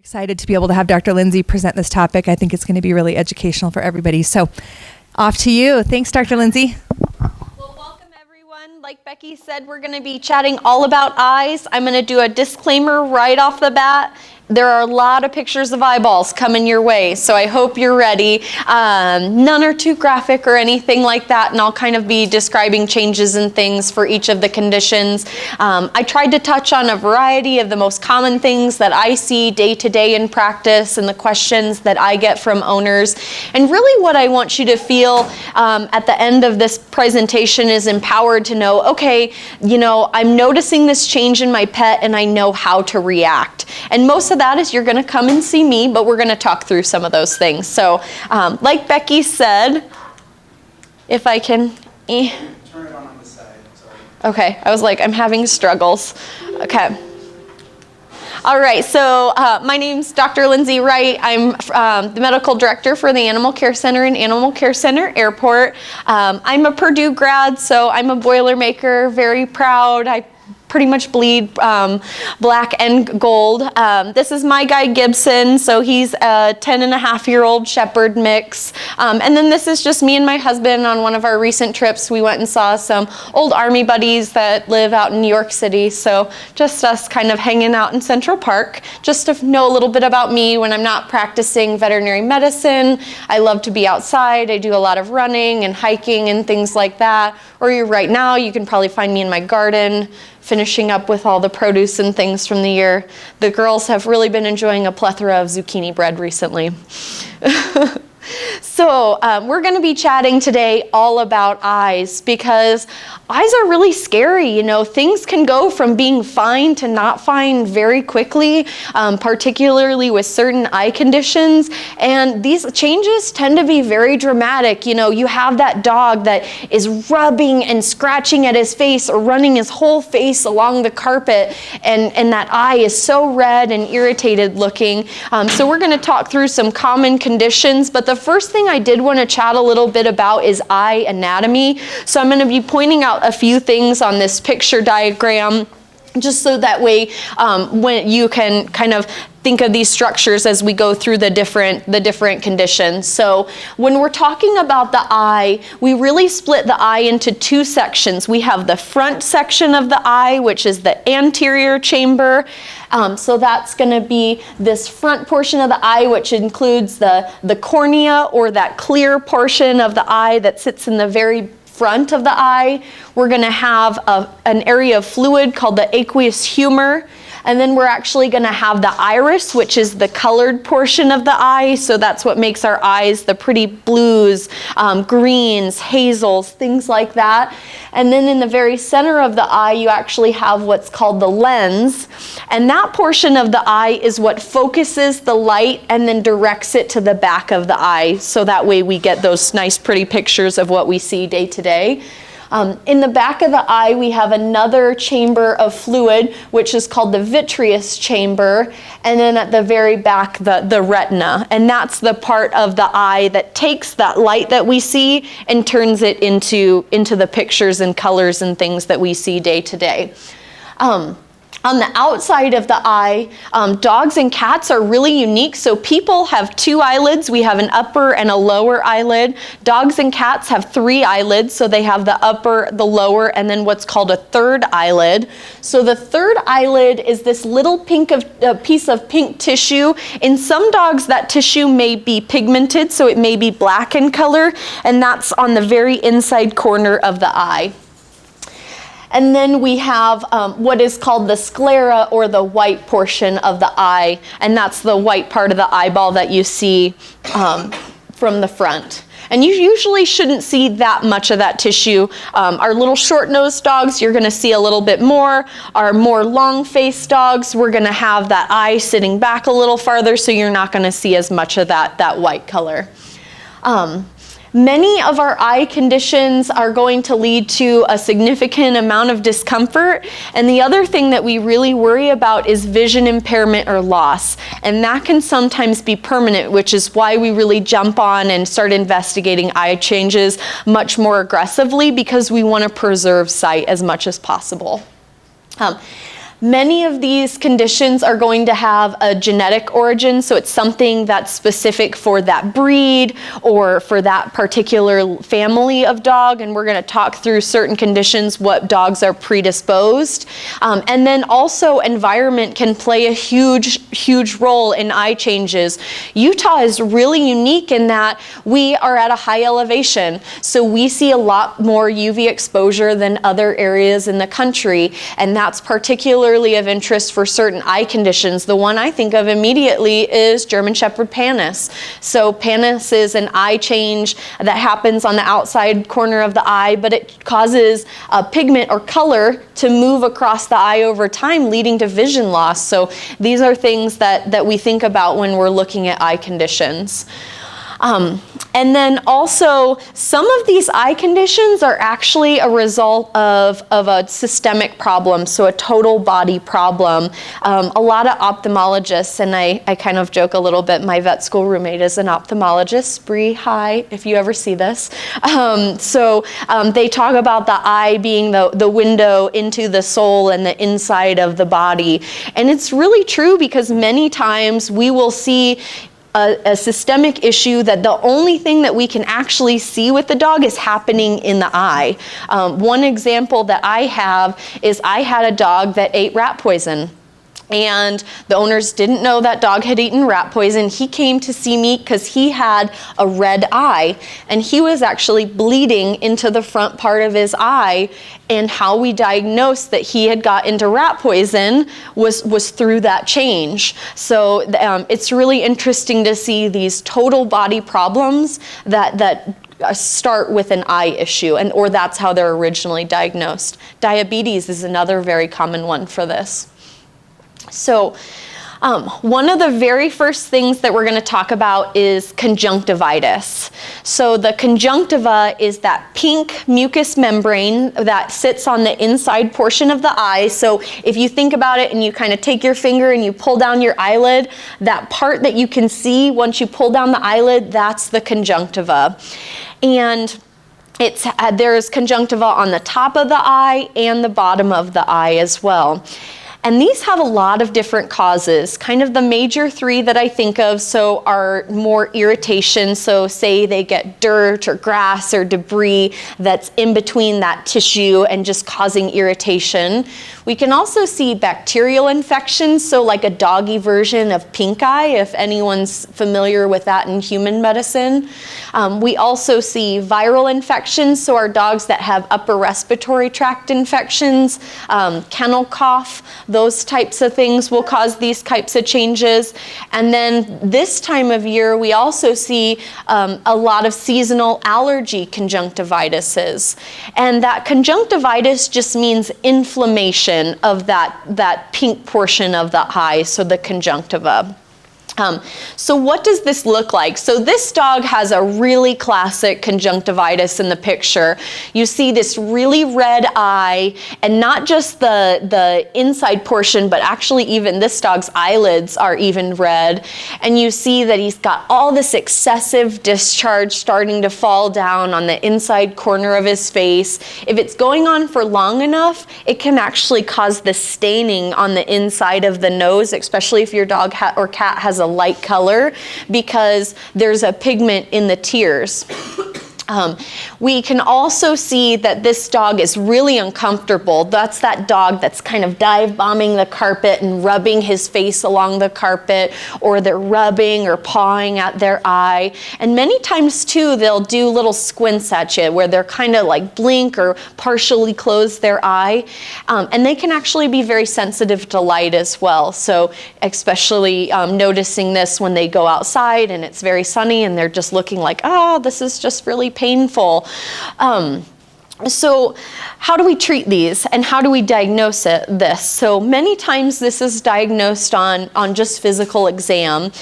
Excited to be able to have Dr. Lindsay present this topic. I think it's going to be really educational for everybody. So off to you. Thanks, Dr. Lindsay. Well, welcome everyone. Like Becky said, we're going to be chatting all about eyes. I'm going to do a disclaimer right off the bat. There are a lot of pictures of eyeballs coming your way, so I hope you're ready. None are too graphic or anything like that, and I'll kind of be describing changes and things for each of the conditions. I tried to touch on a variety of the most common things that I see day to day in practice and the questions that I get from owners. And really what I want you to feel at the end of this presentation is empowered to know, okay, you know, I'm noticing this change in my pet and I know how to react. And most of that is you're going to come and see me, but we're going to talk through some of those things. So like Becky said, if I can turn it on the side. Sorry. Okay, I was like, I'm having struggles. Okay. All right, so my name's Dr. Lindsay Wright. I'm the medical director for the Animal Care Center in Animal Care Center Airport. I'm a Purdue grad, so I'm a Boilermaker, very proud. I pretty much bleed black and gold. This is my guy Gibson, so he's a 10-and-a-half-year-old shepherd mix. And then this is just me and my husband on one of our recent trips. We went and saw some old Army buddies that live out in New York City, so just us kind of hanging out in Central Park. Just to know a little bit about me, when I'm not practicing veterinary medicine, I love to be outside. I do a lot of running and hiking and things like that. Or right now, you can probably find me in my garden, finishing up with all the produce and things from the year. The girls have really been enjoying a plethora of zucchini bread recently. So we're going to be chatting today all about eyes, because eyes are really scary. You know, things can go from being fine to not fine very quickly, particularly with certain eye conditions. And these changes tend to be very dramatic. You know, you have that dog that is rubbing and scratching at his face or running his whole face along the carpet, and that eye is so red and irritated looking. So we're going to talk through some common conditions, but the first thing I did want to chat a little bit about is eye anatomy. So I'm going to be pointing out a few things on this picture diagram, just so that way when you can kind of think of these structures as we go through the different conditions. So when we're talking about the eye, we really split the eye into two sections. We have the front section of the eye, which is the anterior chamber. So that's going to be this front portion of the eye, which includes the cornea, or that clear portion of the eye that sits in the very front of the eye. We're going to have an area of fluid called the aqueous humor. And then we're actually going to have the iris, which is the colored portion of the eye. So that's what makes our eyes the pretty blues, greens, hazels, things like that. And then in the very center of the eye, you actually have what's called the lens. And that portion of the eye is what focuses the light and then directs it to the back of the eye. So that way we get those nice, pretty pictures of what we see day to day. In the back of the eye, we have another chamber of fluid, which is called the vitreous chamber, and then at the very back, the retina. And that's the part of the eye that takes that light that we see and turns it into the pictures and colors and things that we see day to day. On the outside of the eye, dogs and cats are really unique. So people have two eyelids. We have an upper and a lower eyelid. Dogs and cats have three eyelids. So they have the upper, the lower, and then what's called a third eyelid. So the third eyelid is this little piece of pink tissue. In some dogs, that tissue may be pigmented, so it may be black in color, and that's on the very inside corner of the eye. And then we have what is called the sclera, or the white portion of the eye, and that's the white part of the eyeball that you see from the front. And you usually shouldn't see that much of that tissue. Our little short-nosed dogs, you're going to see a little bit more. Our more long-faced dogs, we're going to have that eye sitting back a little farther, so you're not going to see as much of that white color. Many of our eye conditions are going to lead to a significant amount of discomfort, and the other thing that we really worry about is vision impairment or loss, and that can sometimes be permanent, which is why we really jump on and start investigating eye changes much more aggressively, because we want to preserve sight as much as possible. Many of these conditions are going to have a genetic origin, so it's something that's specific for that breed or for that particular family of dog, and we're going to talk through certain conditions, what dogs are predisposed. And then also environment can play a huge role in eye changes. Utah is really unique in that we are at a high elevation, so we see a lot more UV exposure than other areas in the country, and that's particularly of interest for certain eye conditions. The one I think of immediately is German Shepherd pannus. So pannus is an eye change that happens on the outside corner of the eye, but it causes pigment or color to move across the eye over time, leading to vision loss. So these are things that we think about when we're looking at eye conditions. And then also, some of these eye conditions are actually a result of a systemic problem, so a total body problem. A lot of ophthalmologists, and I kind of joke a little bit, my vet school roommate is an ophthalmologist, Bree, hi, if you ever see this. They talk about the eye being the window into the soul and the inside of the body. And it's really true, because many times we will see a systemic issue that the only thing that we can actually see with the dog is happening in the eye. One example that I have is I had a dog that ate rat poison. And the owners didn't know that dog had eaten rat poison. He came to see me because he had a red eye, and he was actually bleeding into the front part of his eye. And how we diagnosed that he had got into rat poison was through that change. So it's really interesting to see these total body problems that start with an eye issue, or that's how they're originally diagnosed. Diabetes is another very common one for this. So one of the very first things that we're going to talk about is conjunctivitis. So the conjunctiva is that pink mucous membrane that sits on the inside portion of the eye. So if you think about it and you kind of take your finger and you pull down your eyelid, that part that you can see once you pull down the eyelid, that's the conjunctiva. And there's conjunctiva on the top of the eye and the bottom of the eye as well. And these have a lot of different causes. Kind of the major three that I think of are more irritation. So say they get dirt or grass or debris that's in between that tissue and just causing irritation. We can also see bacterial infections, so like a doggy version of pink eye, if anyone's familiar with that in human medicine. We also see viral infections, so our dogs that have upper respiratory tract infections, kennel cough, those types of things will cause these types of changes. And then this time of year, we also see a lot of seasonal allergy conjunctivitises. And that conjunctivitis just means inflammation of that pink portion of the eye, so the conjunctiva. So what does this look like? So this dog has a really classic conjunctivitis in the picture. You see this really red eye, and not just the inside portion, but actually even this dog's eyelids are even red. And you see that he's got all this excessive discharge starting to fall down on the inside corner of his face. If it's going on for long enough, it can actually cause the staining on the inside of the nose, especially if your dog or cat has a light color, because there's a pigment in the tears. We can also see that this dog is really uncomfortable. That's that dog that's kind of dive bombing the carpet and rubbing his face along the carpet, or they're rubbing or pawing at their eye. And many times too, they'll do little squints at you where they're kind of like blink or partially close their eye. And they can actually be very sensitive to light as well. So especially noticing this when they go outside and it's very sunny and they're just looking like, oh, this is just really painful. So how do we treat these, and how do we diagnose this? So many times this is diagnosed on just physical exam.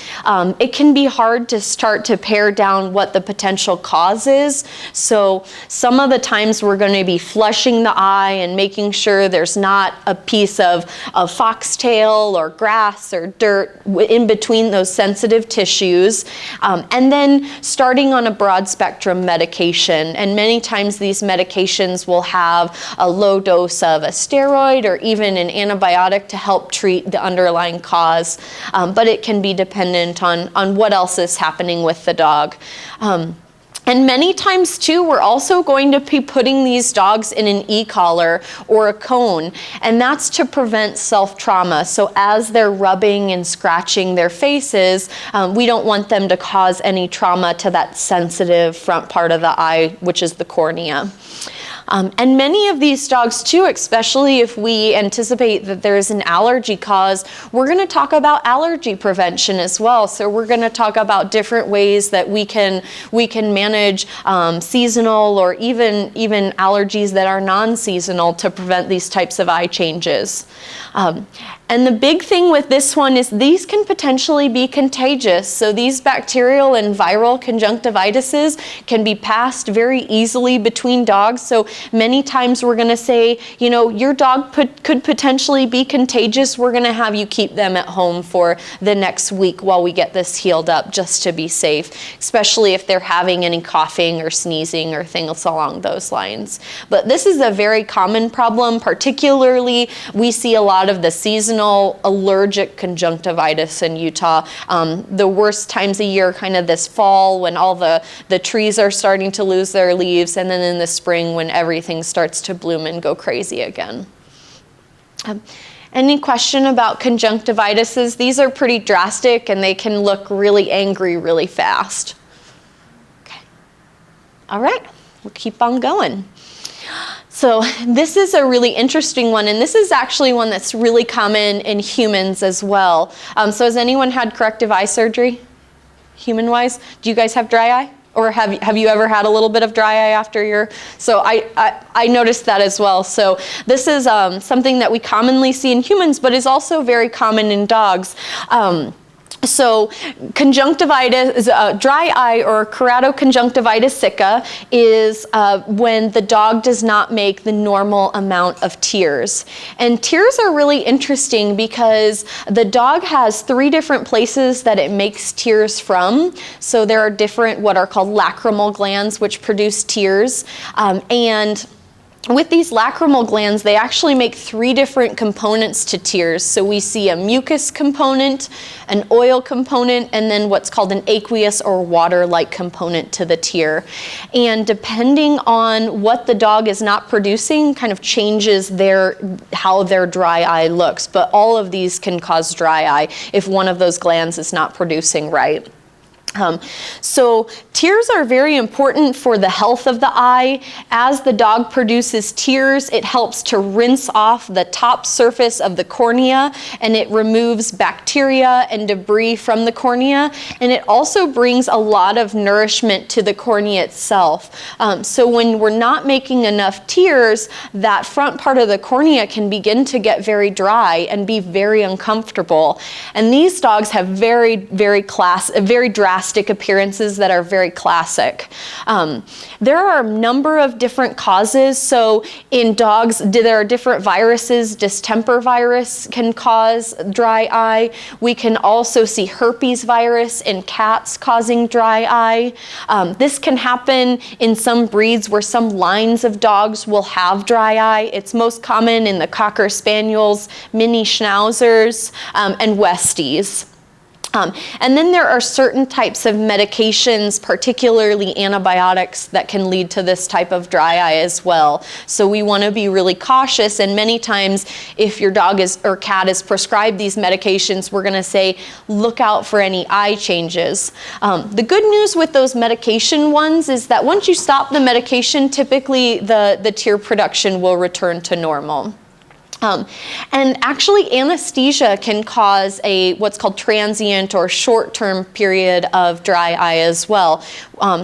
It can be hard to start to pare down what the potential cause is. So some of the times we're going to be flushing the eye and making sure there's not a piece of foxtail or grass or dirt in between those sensitive tissues. And then starting on a broad spectrum medication. And many times these medications medications will have a low dose of a steroid or even an antibiotic to help treat the underlying cause, but it can be dependent on what else is happening with the dog. And many times too, we're also going to be putting these dogs in an e-collar or a cone, and that's to prevent self-trauma. So as they're rubbing and scratching their faces, we don't want them to cause any trauma to that sensitive front part of the eye, which is the cornea. And many of these dogs too, especially if we anticipate that there's an allergy cause, we're going to talk about allergy prevention as well. So we're going to talk about different ways that we can manage seasonal or even allergies that are non-seasonal to prevent these types of eye changes. And the big thing with this one is these can potentially be contagious. So these bacterial and viral conjunctivitises can be passed very easily between dogs. So many times we're going to say, you know, your dog could potentially be contagious. We're going to have you keep them at home for the next week while we get this healed up, just to be safe, especially if they're having any coughing or sneezing or things along those lines. But this is a very common problem. Particularly, we see a lot of the seasonal allergic conjunctivitis in Utah. The worst times of year, kind of this fall when all the trees are starting to lose their leaves, and then in the spring when everything starts to bloom and go crazy again. Any question about conjunctivitises? These are pretty drastic and they can look really angry really fast. Okay. All right, we'll keep on going. So this is a really interesting one, and this is actually one that's really common in humans as well. So has anyone had corrective eye surgery, human-wise? Do you guys have dry eye? Or have you ever had a little bit of dry eye after your? So I noticed that as well. So this is something that we commonly see in humans, but is also very common in dogs. So conjunctivitis, dry eye or keratoconjunctivitis sicca is when the dog does not make the normal amount of tears. And tears are really interesting because the dog has 3 different places that it makes tears from. So there are different what are called lacrimal glands which produce tears. And with these lacrimal glands, they actually make 3 different components to tears. So we see a mucus component, an oil component, and then what's called an aqueous or water-like component to the tear. And depending on what the dog is not producing, kind of changes how their dry eye looks. But all of these can cause dry eye if one of those glands is not producing right. So tears are very important for the health of the eye. As the dog produces tears, it helps to rinse off the top surface of the cornea, and it removes bacteria and debris from the cornea, and it also brings a lot of nourishment to the cornea itself. So when we're not making enough tears, that front part of the cornea can begin to get very dry and be very uncomfortable. And these dogs have very drastic appearances that are very classic. There are a number of different causes. So in dogs, there are different viruses. Distemper virus can cause dry eye. We can also see herpes virus in cats causing dry eye. This can happen in some breeds where some lines of dogs will have dry eye. It's most common in the Cocker Spaniels, Mini Schnauzers, and Westies. And then there are certain types of medications, particularly antibiotics, that can lead to this type of dry eye as well. So we want to be really cautious, and many times if your dog or cat is prescribed these medications, we're going to say, look out for any eye changes. The good news with those medication ones is that once you stop the medication, typically the tear production will return to normal. And actually anesthesia can cause what's called transient or short-term period of dry eye as well.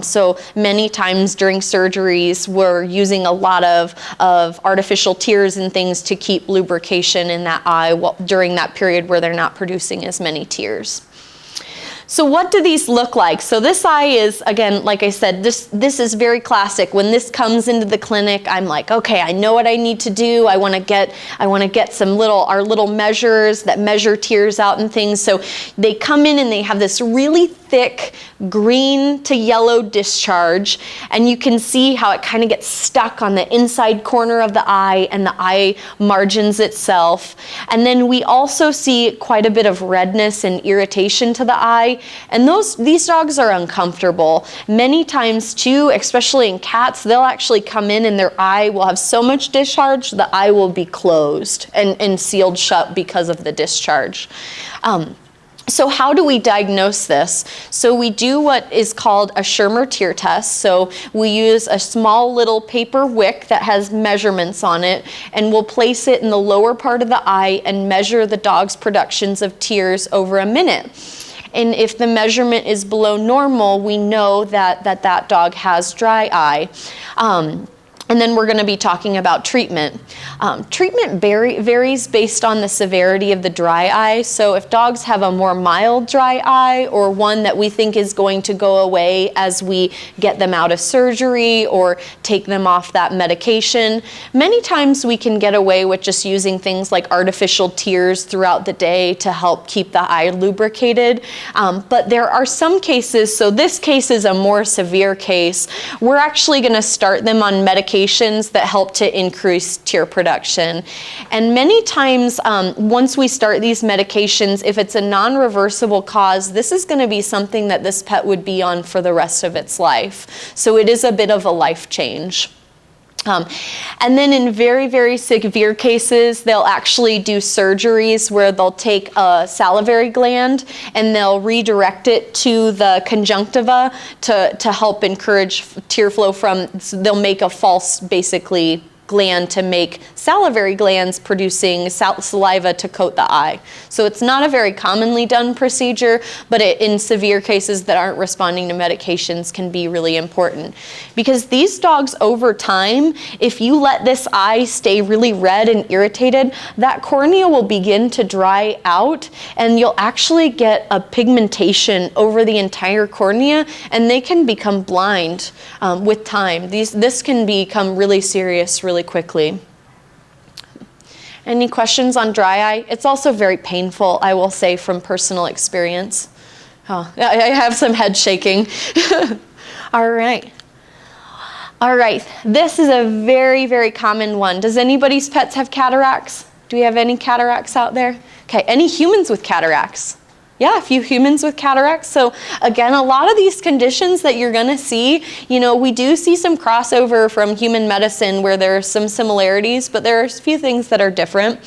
So many times during surgeries, we're using a lot of artificial tears and things to keep lubrication in that eye during that period where they're not producing as many tears. So what do these look like? So this eye is, again, like I said, this is very classic. When this comes into the clinic, I'm like, okay, I know what I need to do. I want to get some our little measures that measure tears out and things. So they come in and they have this really thick green to yellow discharge, and you can see how it kind of gets stuck on the inside corner of the eye and the eye margins itself. And then we also see quite a bit of redness and irritation to the eye, and these dogs are uncomfortable. Many times too, especially in cats, they'll actually come in and their eye will have so much discharge, the eye will be closed and sealed shut because of the discharge. So how do we diagnose this? So we do what is called a Schirmer tear test. So we use a small little paper wick that has measurements on it, and we'll place it in the lower part of the eye and measure the dog's productions of tears over a minute. And if the measurement is below normal, we know that dog has dry eye. And then we're going to be talking about treatment. Treatment varies based on the severity of the dry eye. So if dogs have a more mild dry eye, or one that we think is going to go away as we get them out of surgery or take them off that medication, many times we can get away with just using things like artificial tears throughout the day to help keep the eye lubricated. But there are some cases, so this case is a more severe case, we're actually going to start them on medication that help to increase tear production. And many times, once we start these medications, if it's a non-reversible cause, this is going to be something that this pet would be on for the rest of its life. So it is a bit of a life change. And then in very, very severe cases, they'll actually do surgeries where they'll take a salivary gland and they'll redirect it to the conjunctiva to help encourage tear flow they'll make a false, basically, gland to make salivary glands producing saliva to coat the eye. So it's not a very commonly done procedure, but in severe cases that aren't responding to medications can be really important. Because these dogs over time, if you let this eye stay really red and irritated, that cornea will begin to dry out and you'll actually get a pigmentation over the entire cornea and they can become blind with time. This can become really serious really quickly. Any questions on dry eye? It's also very painful, I will say, from personal experience. Oh, I have some head shaking. All right. All right, this is a very, very common one. Does anybody's pets have cataracts? Do we have any cataracts out there? Okay, any humans with cataracts? Yeah, a few humans with cataracts. So again, a lot of these conditions that you're gonna see, we do see some crossover from human medicine where there are some similarities, but there are a few things that are different.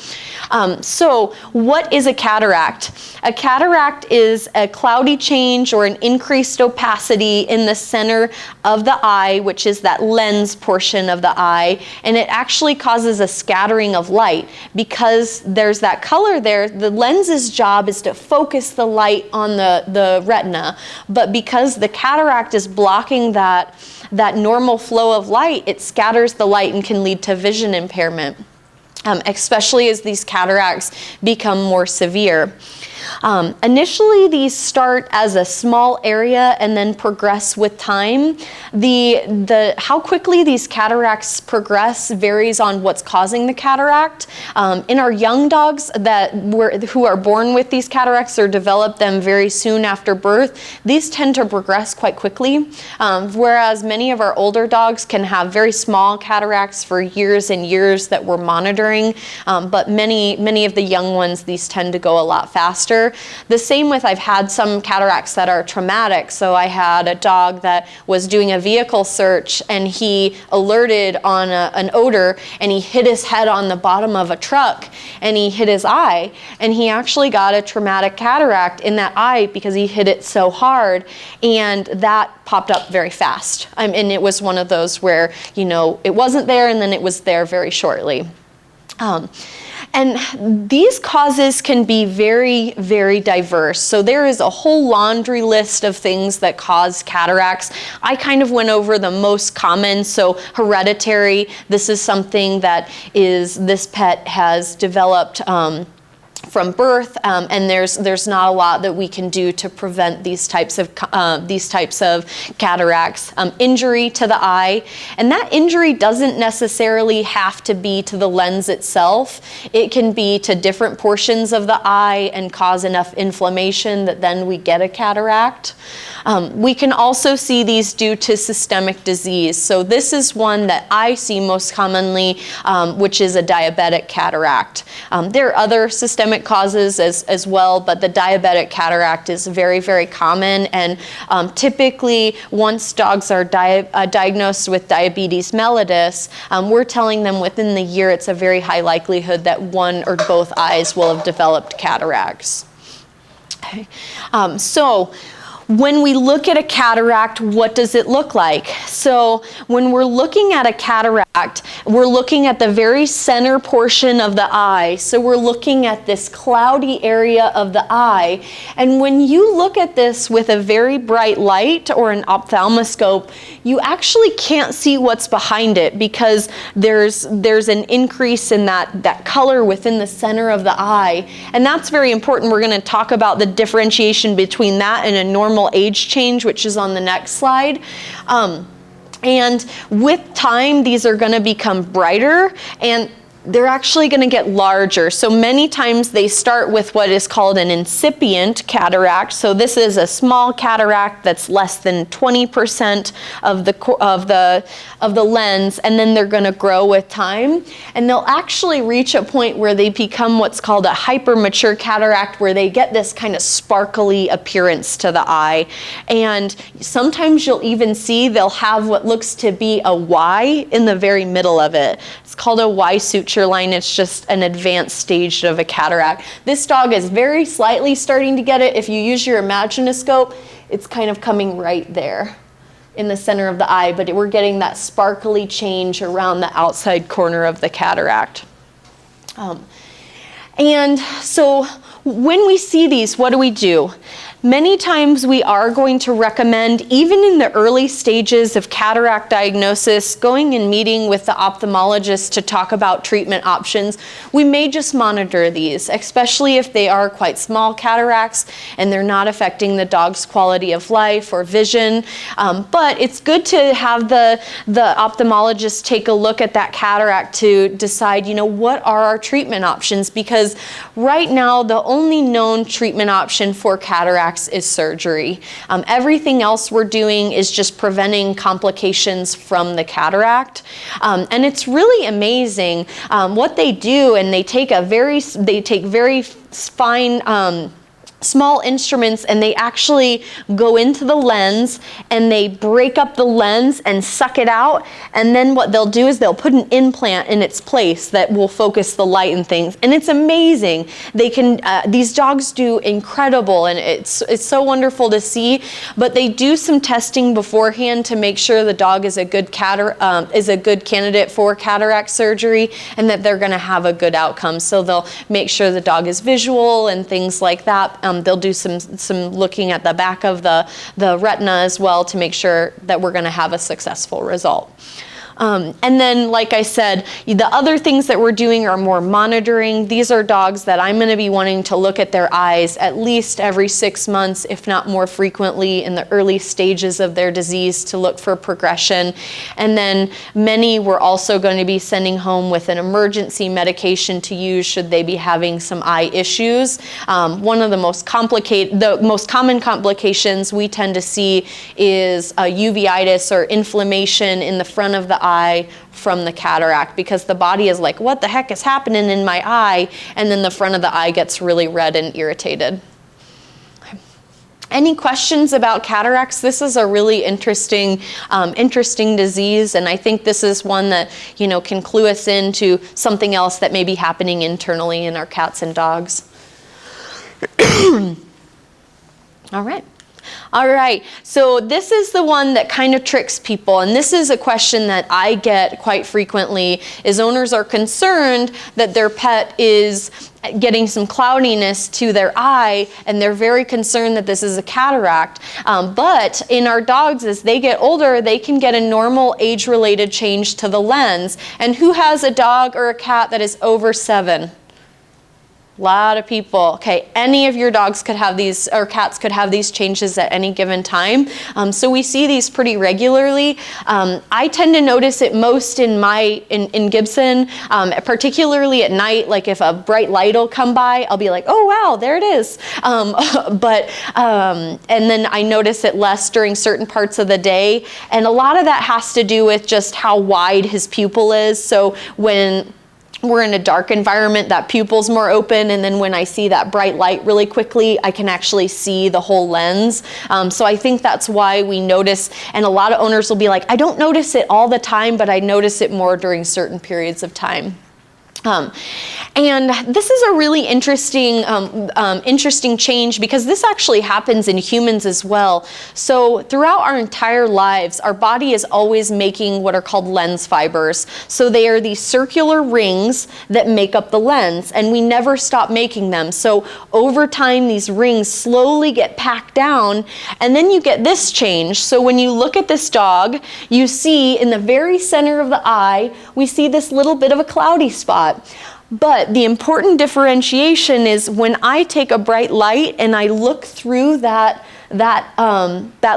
So what is a cataract? A cataract is a cloudy change or an increased opacity in the center of the eye, which is that lens portion of the eye, and it actually causes a scattering of light. Because there's that color there, the lens's job is to focus the light on the retina, but because the cataract is blocking that normal flow of light, it scatters the light and can lead to vision impairment, especially as these cataracts become more severe. Initially, these start as a small area and then progress with time. How quickly these cataracts progress varies on what's causing the cataract. In our young dogs who are born with these cataracts or develop them very soon after birth, these tend to progress quite quickly, whereas many of our older dogs can have very small cataracts for years and years that we're monitoring, but many of the young ones, these tend to go a lot faster. The same with, I've had some cataracts that are traumatic. So I had a dog that was doing a vehicle search and he alerted on an odor and he hit his head on the bottom of a truck and he hit his eye, and he actually got a traumatic cataract in that eye because he hit it so hard, and that popped up very fast. And it was one of those where, it wasn't there and then it was there very shortly. And these causes can be very, very diverse. So there is a whole laundry list of things that cause cataracts. I kind of went over the most common. So hereditary, this is something that this pet has developed from birth, and there's not a lot that we can do to prevent these types of cataracts. Injury to the eye, and that injury doesn't necessarily have to be to the lens itself. It can be to different portions of the eye and cause enough inflammation that then we get a cataract. We can also see these due to systemic disease. So this is one that I see most commonly, which is a diabetic cataract. There are other systemic causes as well, but the diabetic cataract is very, very common. And typically, once dogs are diagnosed with diabetes mellitus, we're telling them within the year it's a very high likelihood that one or both eyes will have developed cataracts. Okay. So when we look at a cataract, what does it look like? So when we're looking at a cataract, we're looking at the very center portion of the eye. So we're looking at this cloudy area of the eye. And when you look at this with a very bright light or an ophthalmoscope, you actually can't see what's behind it because there's an increase in that color within the center of the eye. And that's very important. We're going to talk about the differentiation between that and a normal age change, which is on the next slide. And with time, these are going to become brighter and they're actually going to get larger. So many times they start with what is called an incipient cataract. So this is a small cataract that's less than 20% of the lens, and then they're going to grow with time. And they'll actually reach a point where they become what's called a hypermature cataract, where they get this kind of sparkly appearance to the eye. And sometimes you'll even see they'll have what looks to be a Y in the very middle of it. It's called a Y suture line. It's just an advanced stage of a cataract. This dog is very slightly starting to get it. If you use your imaginoscope, it's kind of coming right there in the center of the eye, but we're getting that sparkly change around the outside corner of the cataract. And so when we see these, what do? Many times we are going to recommend, even in the early stages of cataract diagnosis, going and meeting with the ophthalmologist to talk about treatment options. We may just monitor these, especially if they are quite small cataracts and they're not affecting the dog's quality of life or vision. But it's good to have the ophthalmologist take a look at that cataract to decide, what are our treatment options? Because right now, the only known treatment option for cataracts is surgery. Everything else we're doing is just preventing complications from the cataract. And it's really amazing what they do, and they take very fine small instruments, and they actually go into the lens and they break up the lens and suck it out, and then what they'll do is they'll put an implant in its place that will focus the light and things, and it's amazing. They can these dogs do incredible, and it's so wonderful to see. But they do some testing beforehand to make sure the dog is a good candidate for cataract surgery, and that they're going to have a good outcome. So they'll make sure the dog is visual and things like that. They'll do some looking at the back of the retina as well to make sure that we're going to have a successful result. And then, like I said, the other things that we're doing are more monitoring. These are dogs that I'm going to be wanting to look at their eyes at least every 6 months, if not more frequently, in the early stages of their disease to look for progression. And then many we're also going to be sending home with an emergency medication to use should they be having some eye issues. One of the most common complications we tend to see is uveitis, or inflammation in the front of the eye from the cataract, because the body is like, what the heck is happening in my eye? And then the front of the eye gets really red and irritated. Any questions about cataracts? This is a really interesting disease, and I think this is one that can clue us into something else that may be happening internally in our cats and dogs. All right, so this is the one that kind of tricks people, and this is a question that I get quite frequently, is owners are concerned that their pet is getting some cloudiness to their eye, and they're very concerned that this is a cataract. But in our dogs, as they get older, they can get a normal age-related change to the lens. And who has a dog or a cat that is over 7? A lot of people. Okay, any of your dogs could have these, or cats could have these changes at any given time. So we see these pretty regularly. I tend to notice it most in Gibson, particularly at night. Like if a bright light will come by, I'll be like, oh wow, there it is. And then I notice it less during certain parts of the day. And a lot of that has to do with just how wide his pupil is. So when we're in a dark environment, that pupil's more open, and then when I see that bright light really quickly, I can actually see the whole lens. So I think that's why we notice, and a lot of owners will be like, I don't notice it all the time, but I notice it more during certain periods of time. And this is a really interesting change, because this actually happens in humans as well. So throughout our entire lives, our body is always making what are called lens fibers. So they are these circular rings that make up the lens, and we never stop making them. So over time, these rings slowly get packed down, and then you get this change. So when you look at this dog, you see in the very center of the eye, we see this little bit of a cloudy spot. But the important differentiation is when I take a bright light and I look through that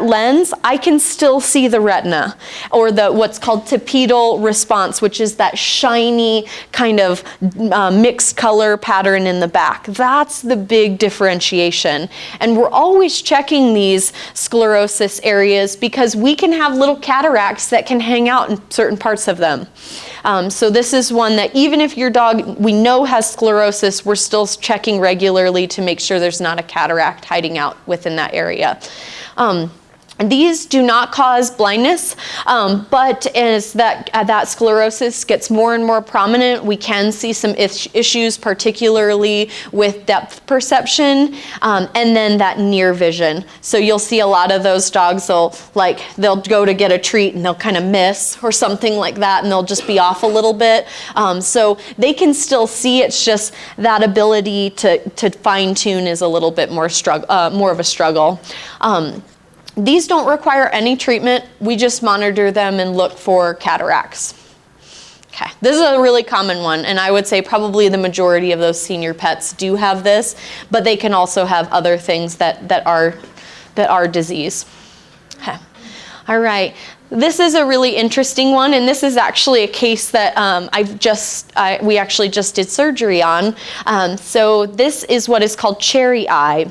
lens, I can still see the retina, or the what's called tapedal response, which is that shiny kind of mixed color pattern in the back. That's the big differentiation. And we're always checking these sclerosis areas because we can have little cataracts that can hang out in certain parts of them. So this is one that even if your dog we know has sclerosis, we're still checking regularly to make sure there's not a cataract hiding out within that area. These do not cause blindness, but as that sclerosis gets more and more prominent, we can see some issues, particularly with depth perception, and then that near vision. So you'll see a lot of those dogs, they'll go to get a treat and they'll kind of miss or something like that, and they'll just be off a little bit. So they can still see, it's just that ability to fine tune is a little bit more of a struggle. These don't require any treatment. We just monitor them and look for cataracts. Okay, this is a really common one, and I would say probably the majority of those senior pets do have this, but they can also have other things that are disease. Okay. All right. This is a really interesting one, and this is actually a case that we actually just did surgery on. So this is what is called C.A.R.E eye.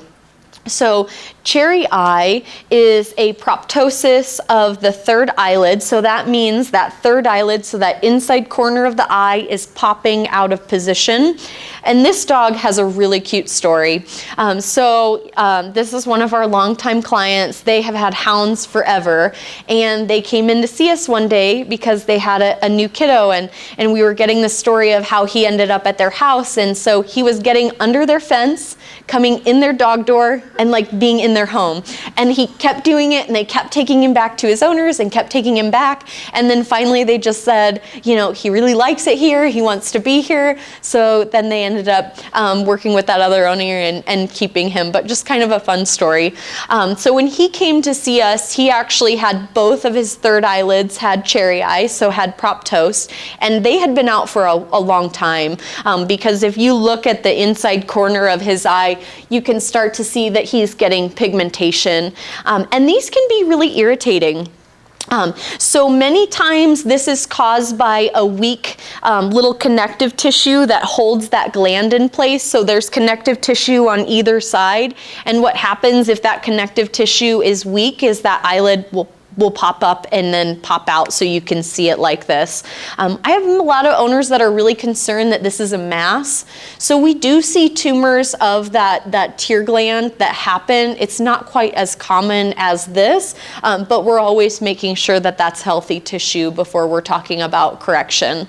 So C.A.R.E eye is a proptosis of the third eyelid. So that means that third eyelid, so that inside corner of the eye is popping out of position. And this dog has a really cute story. This is one of our longtime clients. They have had hounds forever. And they came in to see us one day because they had a new kiddo. And we were getting the story of how he ended up at their house. And so he was getting under their fence, coming in their dog door, and being in their home. And he kept doing it, and they kept taking him back to his owners and kept taking him back. And then finally they just said, he really likes it here. He wants to be here. So then they ended up working with that other owner and keeping him, but just kind of a fun story. So when he came to see us, he actually had both of his third eyelids had C.A.R.E eye, so had proptose, and they had been out for a long time, because if you look at the inside corner of his eye, you can start to see that he's getting pigmentation, and these can be really irritating. So many times this is caused by a weak little connective tissue that holds that gland in place. So there's connective tissue on either side, and what happens if that connective tissue is weak is that eyelid will pop up and then pop out, so you can see it like this. I have a lot of owners that are really concerned that this is a mass. So we do see tumors of that tear gland that happen. It's not quite as common as this, but we're always making sure that that's healthy tissue before we're talking about correction.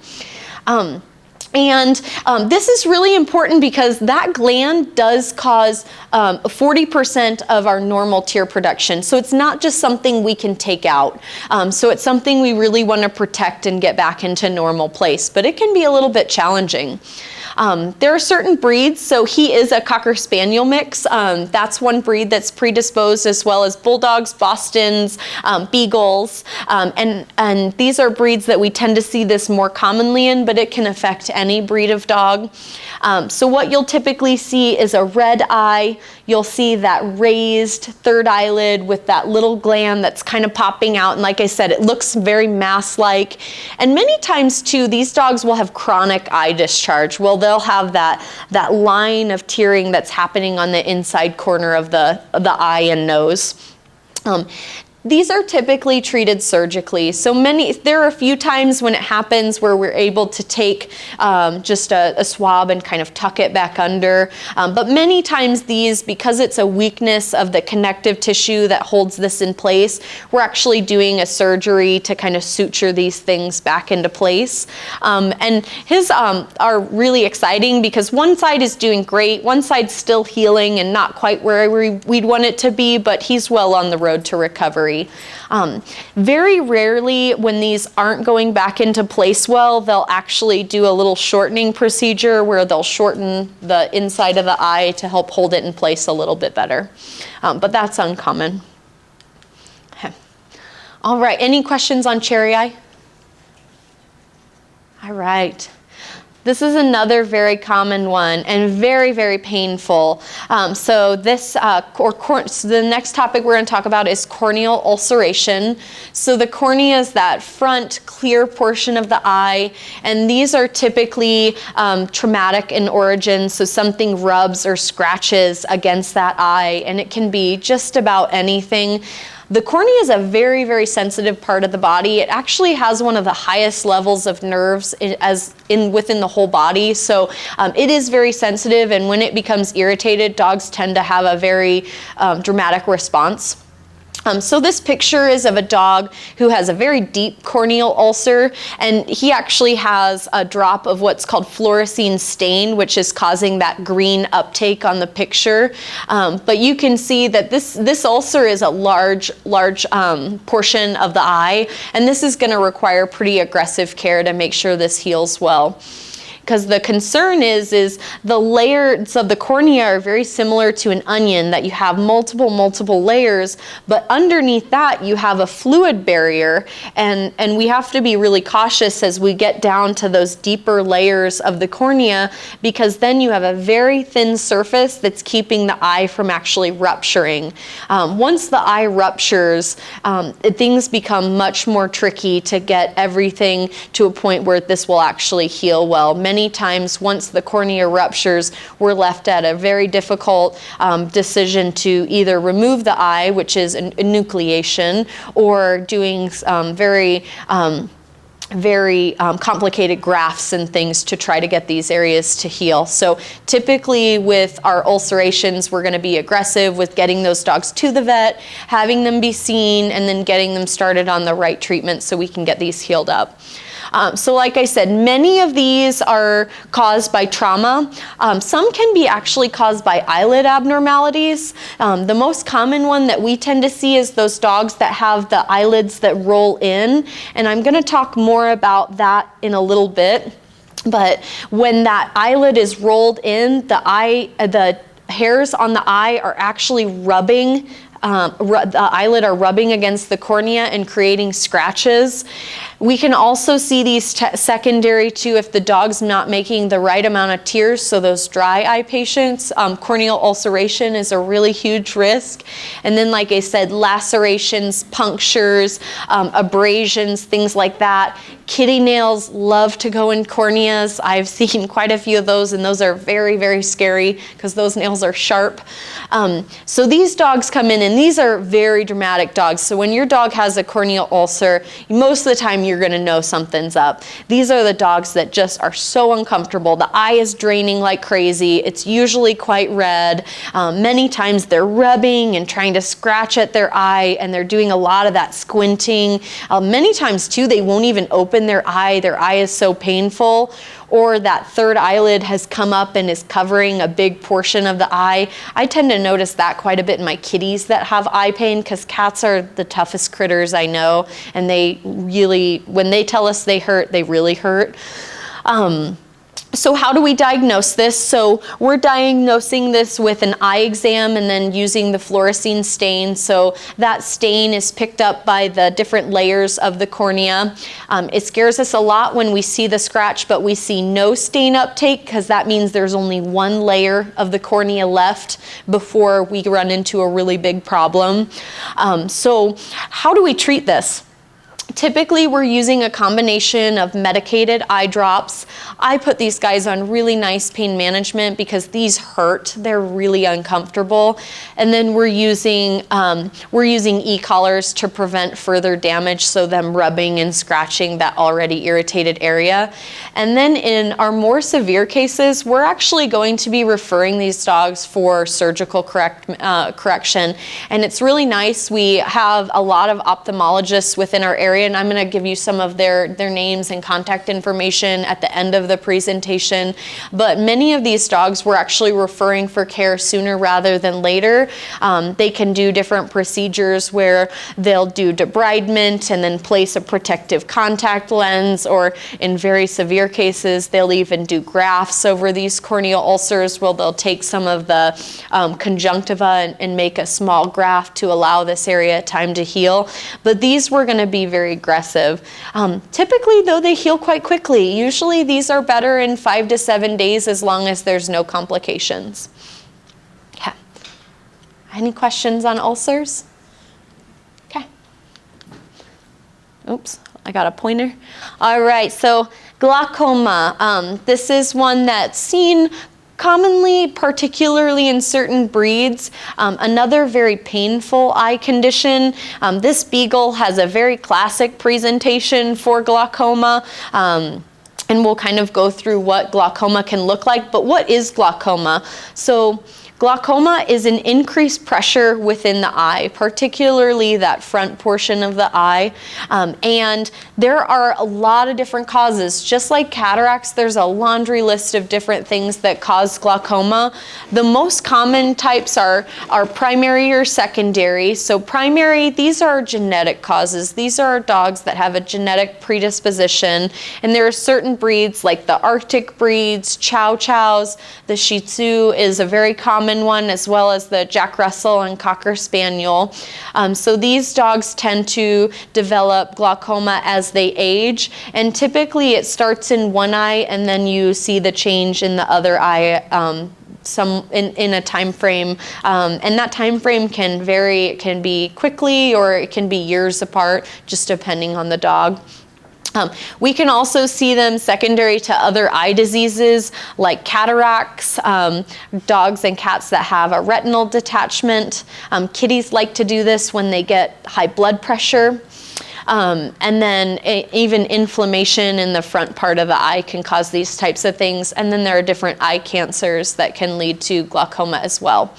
This is really important because that gland does cause 40% of our normal tear production. So it's not just something we can take out. So it's something we really want to protect and get back into normal place, but it can be a little bit challenging. There are certain breeds, so he is a Cocker Spaniel mix. That's one breed that's predisposed, as well as Bulldogs, Bostons, Beagles, and these are breeds that we tend to see this more commonly in, but it can affect any breed of dog. So what you'll typically see is a red eye. You'll see that raised third eyelid with that little gland that's kind of popping out. And like I said, it looks very mass-like. And many times too, these dogs will have chronic eye discharge. Well, they'll have that line of tearing that's happening on the inside corner of the eye and nose. These are typically treated surgically. So there are a few times when it happens where we're able to take just a swab and kind of tuck it back under. But many times these, because it's a weakness of the connective tissue that holds this in place, we're actually doing a surgery to kind of suture these things back into place. And his are really exciting because one side is doing great, one side's still healing and not quite where we'd want it to be, but he's well on the road to recovery. Very rarely when these aren't going back into place well, they'll actually do a little shortening procedure where they'll shorten the inside of the eye to help hold it in place a little bit better. But that's uncommon. Okay. All right, any questions on cherry eye? All right. This is another very common one and very, very painful. So the next topic we're going to talk about is corneal ulceration. So the cornea is that front clear portion of the eye, and these are typically traumatic in origin. So something rubs or scratches against that eye, and it can be just about anything. The cornea is a very, very sensitive part of the body. It actually has one of the highest levels of nerves within the whole body. So it is very sensitive, and when it becomes irritated, dogs tend to have a very dramatic response. So this picture is of a dog who has a very deep corneal ulcer, and he actually has a drop of what's called fluorescein stain, which is causing that green uptake on the picture. But you can see that this ulcer is a large portion of the eye, and this is going to require pretty aggressive care to make sure this heals well. Because the concern is the layers of the cornea are very similar to an onion, that you have multiple layers, but underneath that you have a fluid barrier, and we have to be really cautious as we get down to those deeper layers of the cornea, because then you have a very thin surface that's keeping the eye from actually rupturing. Once the eye ruptures, things become much more tricky to get everything to a point where this will actually heal well. Many times, once the cornea ruptures, we're left at a very difficult decision to either remove the eye, which is a enucleation, or doing very complicated grafts and things to try to get these areas to heal. So typically with our ulcerations, we're going to be aggressive with getting those dogs to the vet, having them be seen, and then getting them started on the right treatment so we can get these healed up. So like I said, many of these are caused by trauma. Some can be actually caused by eyelid abnormalities. The most common one that we tend to see is those dogs that have the eyelids that roll in, and I'm going to talk more about that in a little bit. But when that eyelid is rolled in, the hairs on the eye are actually rubbing. The eyelid are rubbing against the cornea and creating scratches. We can also see these secondary to if the dog's not making the right amount of tears. So those dry eye patients, corneal ulceration is a really huge risk. And then, like I said, lacerations, punctures, abrasions, things like that. Kitty nails love to go in corneas. I've seen quite a few of those, and those are very, very scary because those nails are sharp. So these dogs come in, and these are very dramatic dogs. So when your dog has a corneal ulcer, most of the time you're going to know something's up. These are the dogs that just are so uncomfortable. The eye is draining like crazy. It's usually quite red. Many times they're rubbing and trying to scratch at their eye, and they're doing a lot of that squinting. Many times too, they won't even open their eye. Their eye is so painful. Or that third eyelid has come up and is covering a big portion of the eye. I tend to notice that quite a bit in my kitties that have eye pain, because cats are the toughest critters I know, and they really, when they tell us they hurt, they really hurt. So how do we diagnose this? So we're diagnosing this with an eye exam and then using the fluorescein stain. So that stain is picked up by the different layers of the cornea. It scares us a lot when we see the scratch, but we see no stain uptake because that means there's only one layer of the cornea left before we run into a really big problem. So how do we treat this? Typically, we're using a combination of medicated eye drops. I put these guys on really nice pain management because these hurt. They're really uncomfortable. And then we're using e-collars to prevent further damage, so them rubbing and scratching that already irritated area. And then in our more severe cases, we're actually going to be referring these dogs for surgical correction. And it's really nice. We have a lot of ophthalmologists within our area, and I'm going to give you some of their names and contact information at the end of the presentation. But many of these dogs we're actually referring for care sooner rather than later. They can do different procedures where they'll do debridement and then place a protective contact lens, or in very severe cases, they'll even do grafts over these corneal ulcers where they'll take some of the conjunctiva and make a small graft to allow this area time to heal. But these were going to be very aggressive. Typically, though, they heal quite quickly. Usually these are better in 5 to 7 days as long as there's no complications. Okay. Any questions on ulcers? Okay. Oops, I got a pointer. All right, so glaucoma. This is one that's seen commonly, particularly in certain breeds. Another very painful eye condition. This beagle has a very classic presentation for glaucoma. And we'll kind of go through what glaucoma can look like. But what is glaucoma? So glaucoma is an increased pressure within the eye, particularly that front portion of the eye. And there are a lot of different causes. Just like cataracts, there's a laundry list of different things that cause glaucoma. The most common types are primary or secondary. So primary, these are genetic causes. These are dogs that have a genetic predisposition. And there are certain breeds like the Arctic breeds, Chow Chows. The Shih Tzu is a very common one, as well as the Jack Russell and Cocker Spaniel. So these dogs tend to develop glaucoma as they age, and typically it starts in one eye and then you see the change in the other eye in a time frame, and that time frame can vary. It can be quickly or it can be years apart, just depending on the dog. We can also see them secondary to other eye diseases like cataracts, dogs and cats that have a retinal detachment. Kitties like to do this when they get high blood pressure. And then even inflammation in the front part of the eye can cause these types of things. And then there are different eye cancers that can lead to glaucoma as well.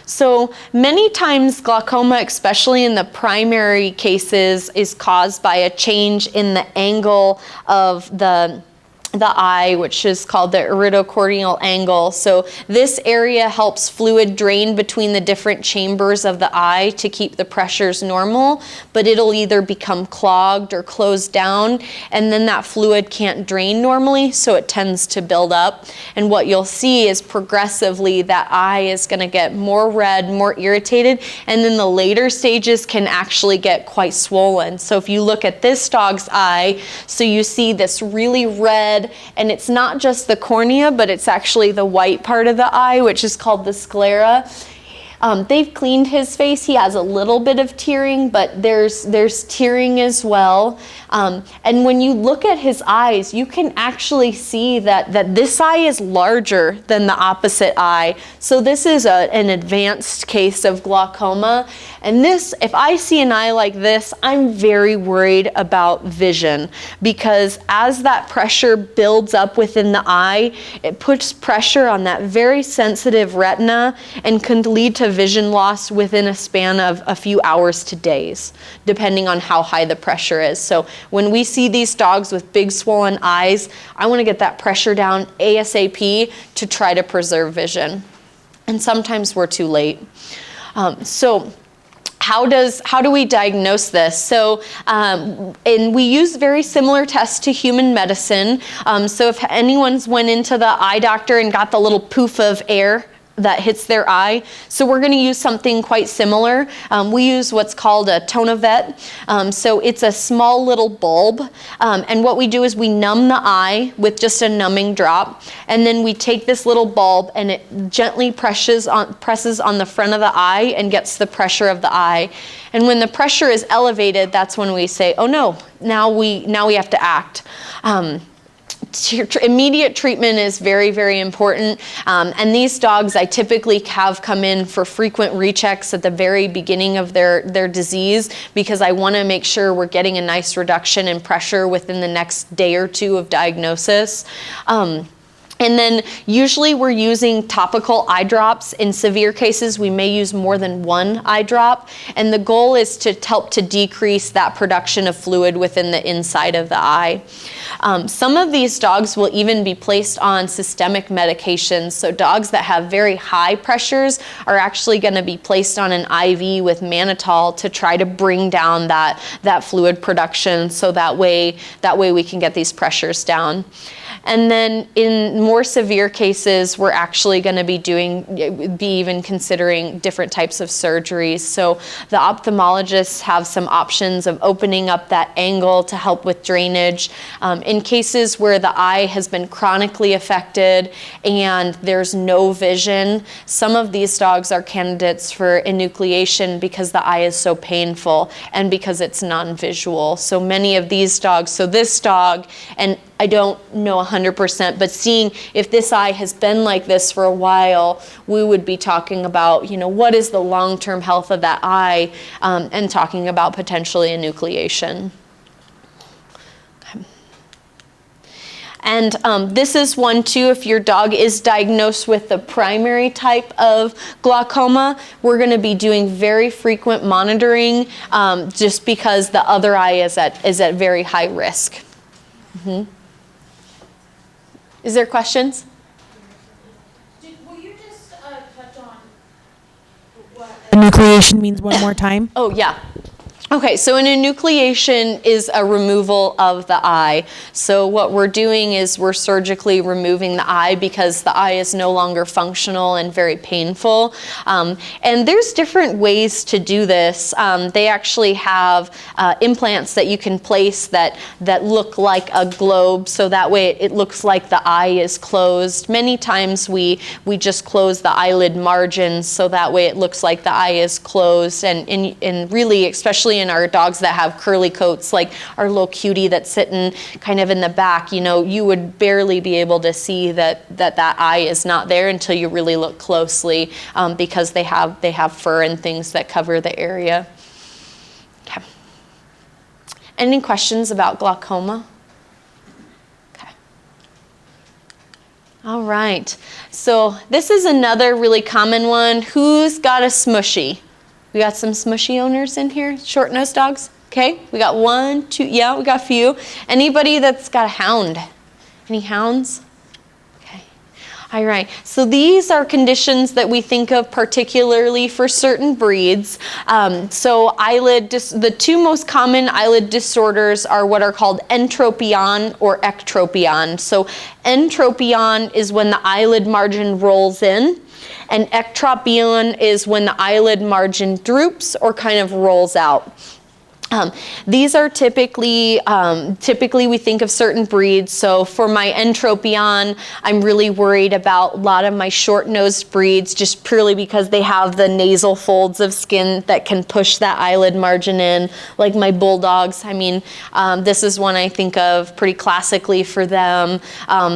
So many times glaucoma, especially in the primary cases, is caused by a change in the angle of the eye, which is called the iridocorneal angle. So this area helps fluid drain between the different chambers of the eye to keep the pressures normal, but it'll either become clogged or closed down, and then that fluid can't drain normally, so it tends to build up. And what you'll see is progressively that eye is going to get more red, more irritated, and then the later stages can actually get quite swollen. So if you look at this dog's eye, so you see this really red, and it's not just the cornea, but it's actually the white part of the eye, which is called the sclera. They've cleaned his face. He has a little bit of tearing, but there's tearing as well. And when you look at his eyes, you can actually see that this eye is larger than the opposite eye. So this is an advanced case of glaucoma. And this, if I see an eye like this, I'm very worried about vision, because as that pressure builds up within the eye, it puts pressure on that very sensitive retina and can lead to vision loss within a span of a few hours to days, depending on how high the pressure is. So when we see these dogs with big swollen eyes, I want to get that pressure down ASAP to try to preserve vision. And sometimes we're too late. So how do we diagnose this? So, and we use very similar tests to human medicine. So if anyone's went into the eye doctor and got the little poof of air that hits their eye. So we're going to use something quite similar. We use what's called a tonovet. So it's a small little bulb. And what we do is we numb the eye with just a numbing drop. And then we take this little bulb and it gently presses on the front of the eye and gets the pressure of the eye. And when the pressure is elevated, that's when we say, oh no, now we have to act. Immediate treatment is very, very important. And these dogs I typically have come in for frequent rechecks at the very beginning of their disease, because I want to make sure we're getting a nice reduction in pressure within the next day or two of diagnosis. And then usually we're using topical eye drops. In severe cases, we may use more than one eye drop. And the goal is to help to decrease that production of fluid within the inside of the eye. Some of these dogs will even be placed on systemic medications. So dogs that have very high pressures are actually going to be placed on an IV with mannitol to try to bring down that fluid production, so that way we can get these pressures down. And then in more severe cases, we're actually going to be even considering different types of surgeries. So the ophthalmologists have some options of opening up that angle to help with drainage. In cases where the eye has been chronically affected and there's no vision, some of these dogs are candidates for enucleation because the eye is so painful and because it's non-visual. So many of these dogs, so this dog, and I don't know 100%, but seeing if this eye has been like this for a while, we would be talking about, what is the long-term health of that eye, and talking about potentially enucleation. Okay. And this is one too, if your dog is diagnosed with the primary type of glaucoma, we're going to be doing very frequent monitoring, just because the other eye is at very high risk. Mm-hmm. Is there questions? Will you just touch on what enucleation means one more time? Oh, yeah. Okay, so an enucleation is a removal of the eye. So what we're doing is we're surgically removing the eye because the eye is no longer functional and very painful. And there's different ways to do this. They actually have implants that you can place that look like a globe, so that way it looks like the eye is closed. Many times we just close the eyelid margins so that way it looks like the eye is closed. And really, especially in our dogs that have curly coats, like our little cutie that's sitting kind of in the back, you would barely be able to see that eye is not there until you really look closely, because they have fur and things that cover the area. Okay. Any questions about glaucoma? Okay. All right. So this is another really common one. Who's got a smushy? We got some smushy owners in here, short-nosed dogs. Okay, we got 1, 2, yeah, we got a few. Anybody that's got a hound? Any hounds? Okay, all right. So these are conditions that we think of particularly for certain breeds. So the two most common eyelid disorders are what are called entropion or ectropion. So entropion is when the eyelid margin rolls in, and ectropion is when the eyelid margin droops or kind of rolls out. These are typically we think of certain breeds. So for my entropion, I'm really worried about a lot of my short-nosed breeds, just purely because they have the nasal folds of skin that can push that eyelid margin in, like my bulldogs. I mean, this is one I think of pretty classically for them,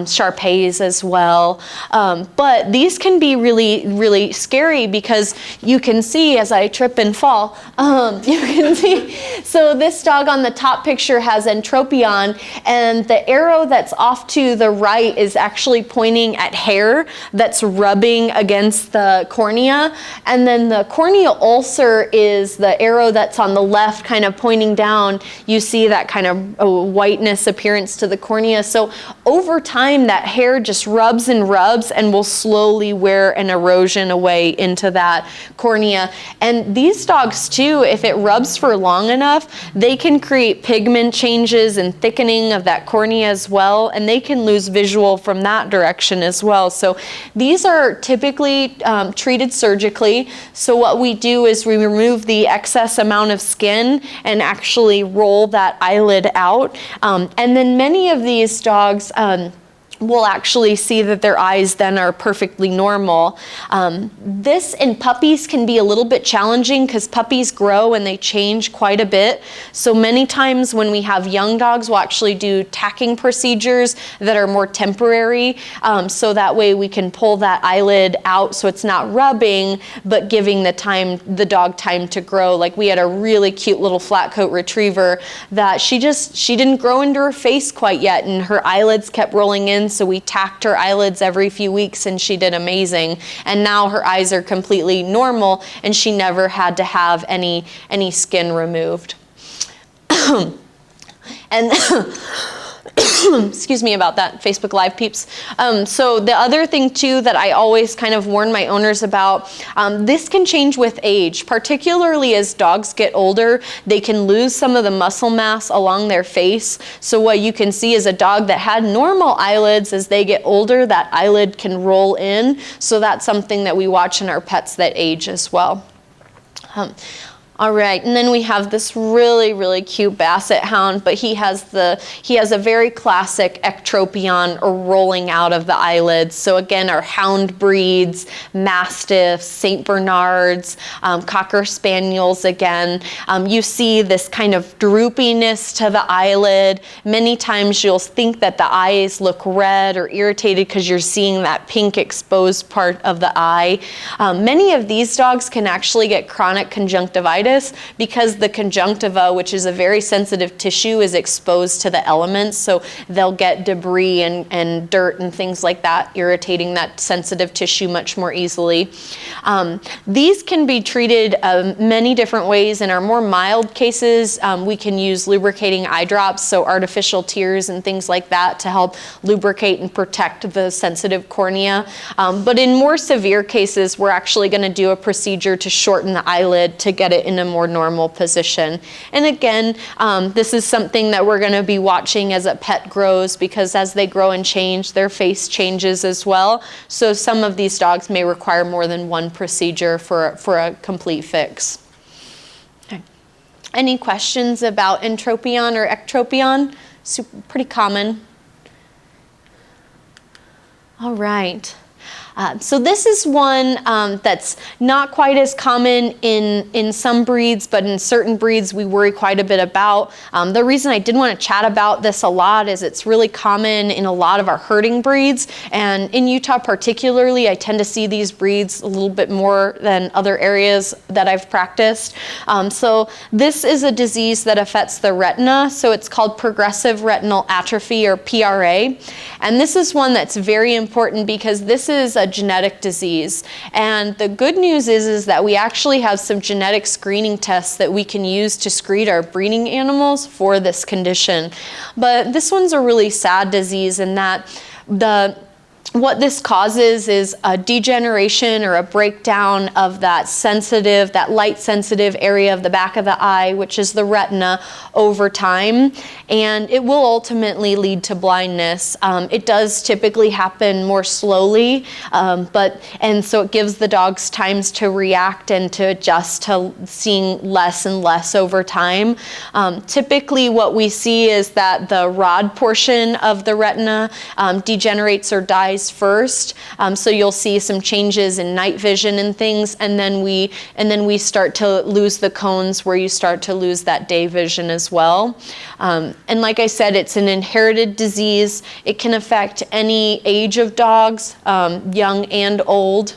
Shar-Peis as well. But these can be really, really scary because you can see as I trip and fall, you can see So this dog on the top picture has entropion, and the arrow that's off to the right is actually pointing at hair that's rubbing against the cornea. And then the corneal ulcer is the arrow that's on the left, kind of pointing down. You see that kind of whiteness appearance to the cornea. So over time, that hair just rubs and rubs and will slowly wear an erosion away into that cornea. And these dogs too, if it rubs for long enough, they can create pigment changes and thickening of that cornea as well, and they can lose visual from that direction as well. So these are typically treated surgically. So what we do is we remove the excess amount of skin and actually roll that eyelid out. And then many of these dogs we'll actually see that their eyes then are perfectly normal. This in puppies can be a little bit challenging because puppies grow and they change quite a bit. So many times when we have young dogs, we'll actually do tacking procedures that are more temporary. So that way we can pull that eyelid out so it's not rubbing, but giving the dog time to grow. Like we had a really cute little flat coat retriever that she didn't grow into her face quite yet, and her eyelids kept rolling in. So we tacked her eyelids every few weeks and she did amazing. And now her eyes are completely normal and she never had to have any skin removed. And excuse me about that, Facebook Live peeps. So the other thing too that I always kind of warn my owners about, this can change with age, particularly as dogs get older. They can lose some of the muscle mass along their face. So what you can see is a dog that had normal eyelids, as they get older, that eyelid can roll in. So that's something that we watch in our pets that age as well. All right, and then we have this really, really cute basset hound, but he has a very classic ectropion, or rolling out of the eyelids. So again, our hound breeds, mastiffs, Saint Bernards, Cocker Spaniels again, you see this kind of droopiness to the eyelid. Many times you'll think that the eyes look red or irritated because you're seeing that pink exposed part of the eye. Many of these dogs can actually get chronic conjunctivitis because the conjunctiva, which is a very sensitive tissue, is exposed to the elements. So they'll get debris and dirt and things like that, irritating that sensitive tissue much more easily. These can be treated many different ways. In our more mild cases, we can use lubricating eye drops, so artificial tears and things like that, to help lubricate and protect the sensitive cornea. But in more severe cases, we're actually going to do a procedure to shorten the eyelid to get it in a more normal position. And again, this is something that we're going to be watching as a pet grows, because as they grow and change, their face changes as well. So some of these dogs may require more than one procedure for a complete fix. Okay. Any questions about entropion or ectropion? Pretty common. All right. So this is one that's not quite as common in some breeds, but in certain breeds we worry quite a bit about. The reason I did want to chat about this a lot is it's really common in a lot of our herding breeds, and in Utah particularly, I tend to see these breeds a little bit more than other areas that I've practiced. So this is a disease that affects the retina, so it's called progressive retinal atrophy, or PRA, and this is one that's very important because this is a genetic disease. And the good news is that we actually have some genetic screening tests that we can use to screen our breeding animals for this condition. But this one's a really sad disease in that what this causes is a degeneration or a breakdown of that light sensitive area of the back of the eye, which is the retina, over time, and it will ultimately lead to blindness. It does typically happen more slowly, and so it gives the dogs times to react and to adjust to seeing less and less over time. Typically what we see is that the rod portion of the retina degenerates or dies first, so you'll see some changes in night vision and things, and then we start to lose the cones, where you start to lose that day vision as well. And like I said, it's an inherited disease. It can affect any age of dogs, young and old.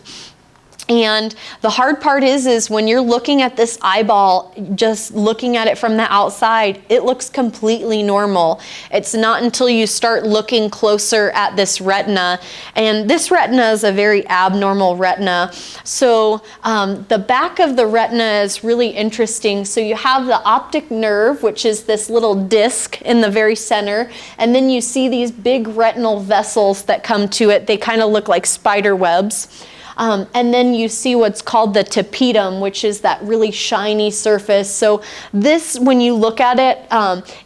And the hard part is when you're looking at this eyeball, just looking at it from the outside, it looks completely normal. It's not until you start looking closer at this retina, and this retina is a very abnormal retina. So the back of the retina is really interesting. So you have the optic nerve, which is this little disc in the very center, and then you see these big retinal vessels that come to it. They kind of look like spider webs. And then you see what's called the tapetum, which is that really shiny surface. So this, when you look at it,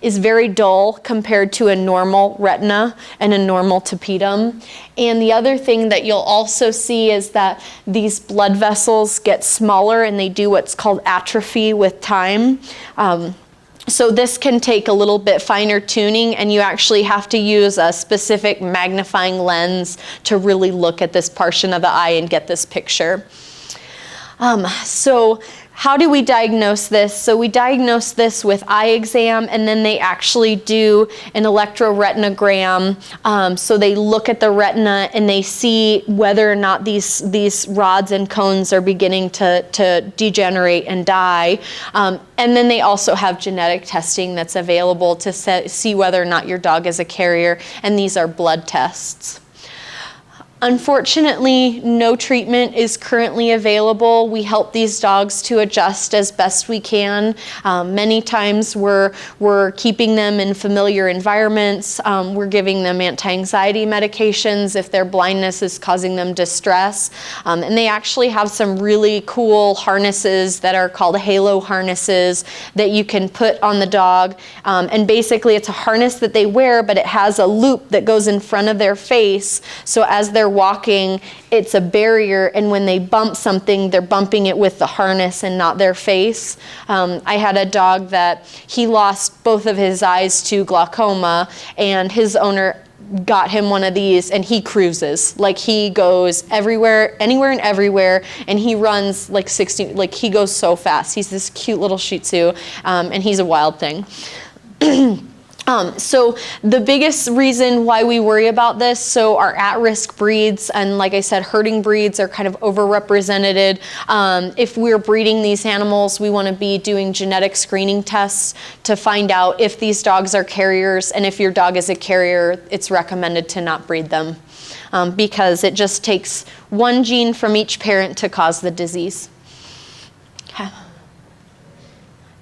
is very dull compared to a normal retina and a normal tapetum. And the other thing that you'll also see is that these blood vessels get smaller and they do what's called atrophy with time. So this can take a little bit finer tuning, and you actually have to use a specific magnifying lens to really look at this portion of the eye and get this picture. So how do we diagnose this? So we diagnose this with eye exam, and then they actually do an electroretinogram. So they look at the retina and they see whether or not these rods and cones are beginning to degenerate and die. And then they also have genetic testing that's available to see whether or not your dog is a carrier, and these are blood tests. Unfortunately, no treatment is currently available. We help these dogs to adjust as best we can. Many times we're keeping them in familiar environments. We're giving them anti-anxiety medications if their blindness is causing them distress. And they actually have some really cool harnesses that are called halo harnesses that you can put on the dog. And basically it's a harness that they wear, but it has a loop that goes in front of their face. So as they're walking, it's a barrier, and when they bump something, they're bumping it with the harness and not their face. I had a dog that he lost both of his eyes to glaucoma, and his owner got him one of these, and he cruises. Like, he goes everywhere, anywhere and everywhere, and he runs like 60, like he goes so fast. He's this cute little Shih Tzu, and he's a wild thing. So the biggest reason why we worry about this, so our at-risk breeds, and like I said, herding breeds are kind of overrepresented. If we're breeding these animals, we want to be doing genetic screening tests to find out if these dogs are carriers, and if your dog is a carrier, it's recommended to not breed them, because it just takes one gene from each parent to cause the disease. Okay.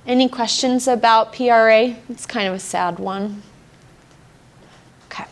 Any questions about PRA? It's kind of a sad one. Okay.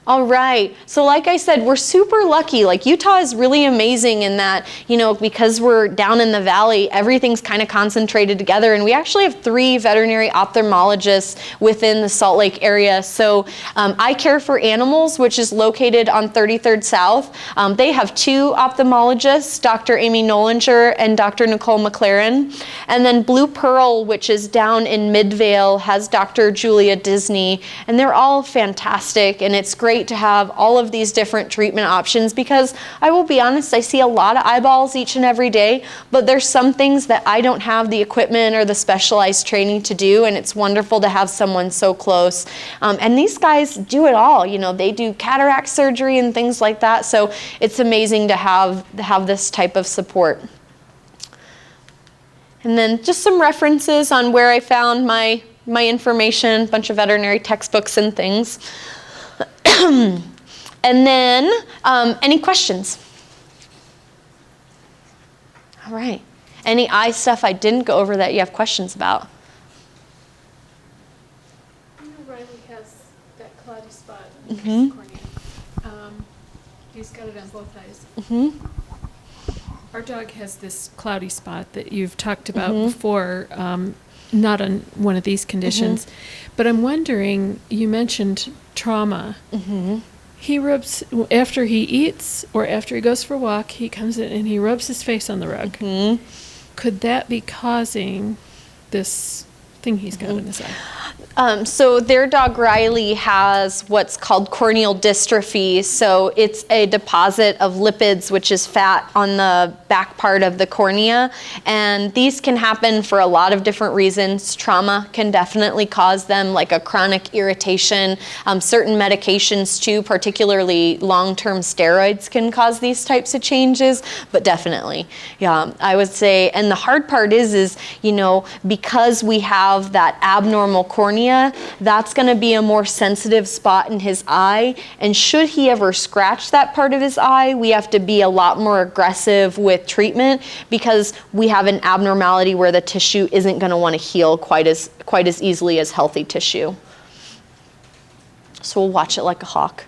All right. So like I said, we're super lucky. Like, Utah is really amazing in that, you know, because we're down in the valley, everything's kind of concentrated together. And we actually have 3 veterinary ophthalmologists within the Salt Lake area. So I Care for Animals, which is located on 33rd South, they have 2 ophthalmologists, Dr. Amy Nolinger and Dr. Nicole McLaren. And then Blue Pearl, which is down in Midvale, has Dr. Julia Disney. And they're all fantastic, and it's great to have all of these different treatment options, because I will be honest, I see a lot of eyeballs each and every day, but there's some things that I don't have the equipment or the specialized training to do, and it's wonderful to have someone so close. And these guys do it all. You know, they do cataract surgery and things like that, so it's amazing to have this type of support. And then just some references on where I found my information, a bunch of veterinary textbooks and things. And then, any questions? All right. Any eye stuff I didn't go over that you have questions about? I know Riley has that cloudy spot Mm-hmm. in his cornea. He's got it on both eyes. Mm-hmm. Our dog has this cloudy spot that you've talked about Mm-hmm. before, not on one of these conditions. But I'm wondering, you mentioned trauma. Mm-hmm. He rubs, after he eats or after he goes for a walk, he comes in and he rubs his face on the rug. Mm-hmm. Could that be causing this thing he's got in his eye? So their dog Riley has what's called corneal dystrophy. So it's a deposit of lipids, which is fat on the back part of the cornea. And these can happen for a lot of different reasons. Trauma can definitely cause them, like a chronic irritation. Certain medications too, particularly long-term steroids, can cause these types of changes, but definitely, yeah, I would say. And the hard part is, you know, because we have that abnormal cornea, that's going to be a more sensitive spot in his eye, and should he ever scratch that part of his eye, we have to be a lot more aggressive with treatment, because we have an abnormality where the tissue isn't going to want to heal quite as easily as healthy tissue. So we'll watch it like a hawk.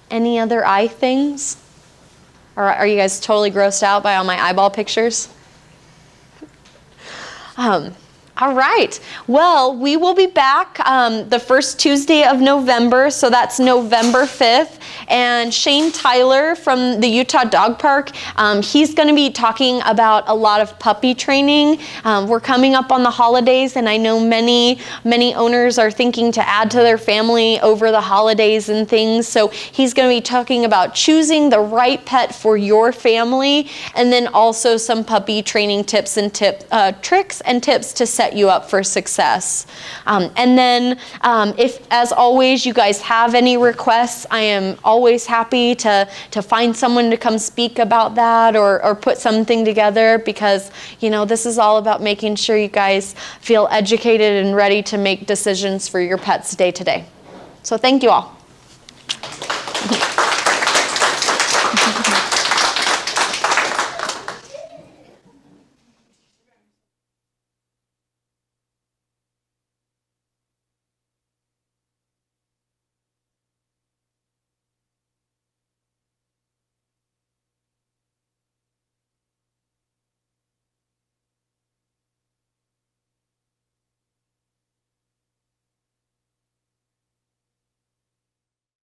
Any other eye things? Or are you guys totally grossed out by all my eyeball pictures? All right. Well, we will be back the first Tuesday of November, so that's November 5th. And Shane Tyler from the Utah Dog Park, he's going to be talking about a lot of puppy training. We're coming up on the holidays, and I know many owners are thinking to add to their family over the holidays and things. So he's going to be talking about choosing the right pet for your family, and then also some puppy training tips and tricks and tips to set you up for success. And then if, as always, you guys have any requests, I am always happy to find someone to come speak about that or put something together, because, you know, this is all about making sure you guys feel educated and ready to make decisions for your pets day to day. So thank you all.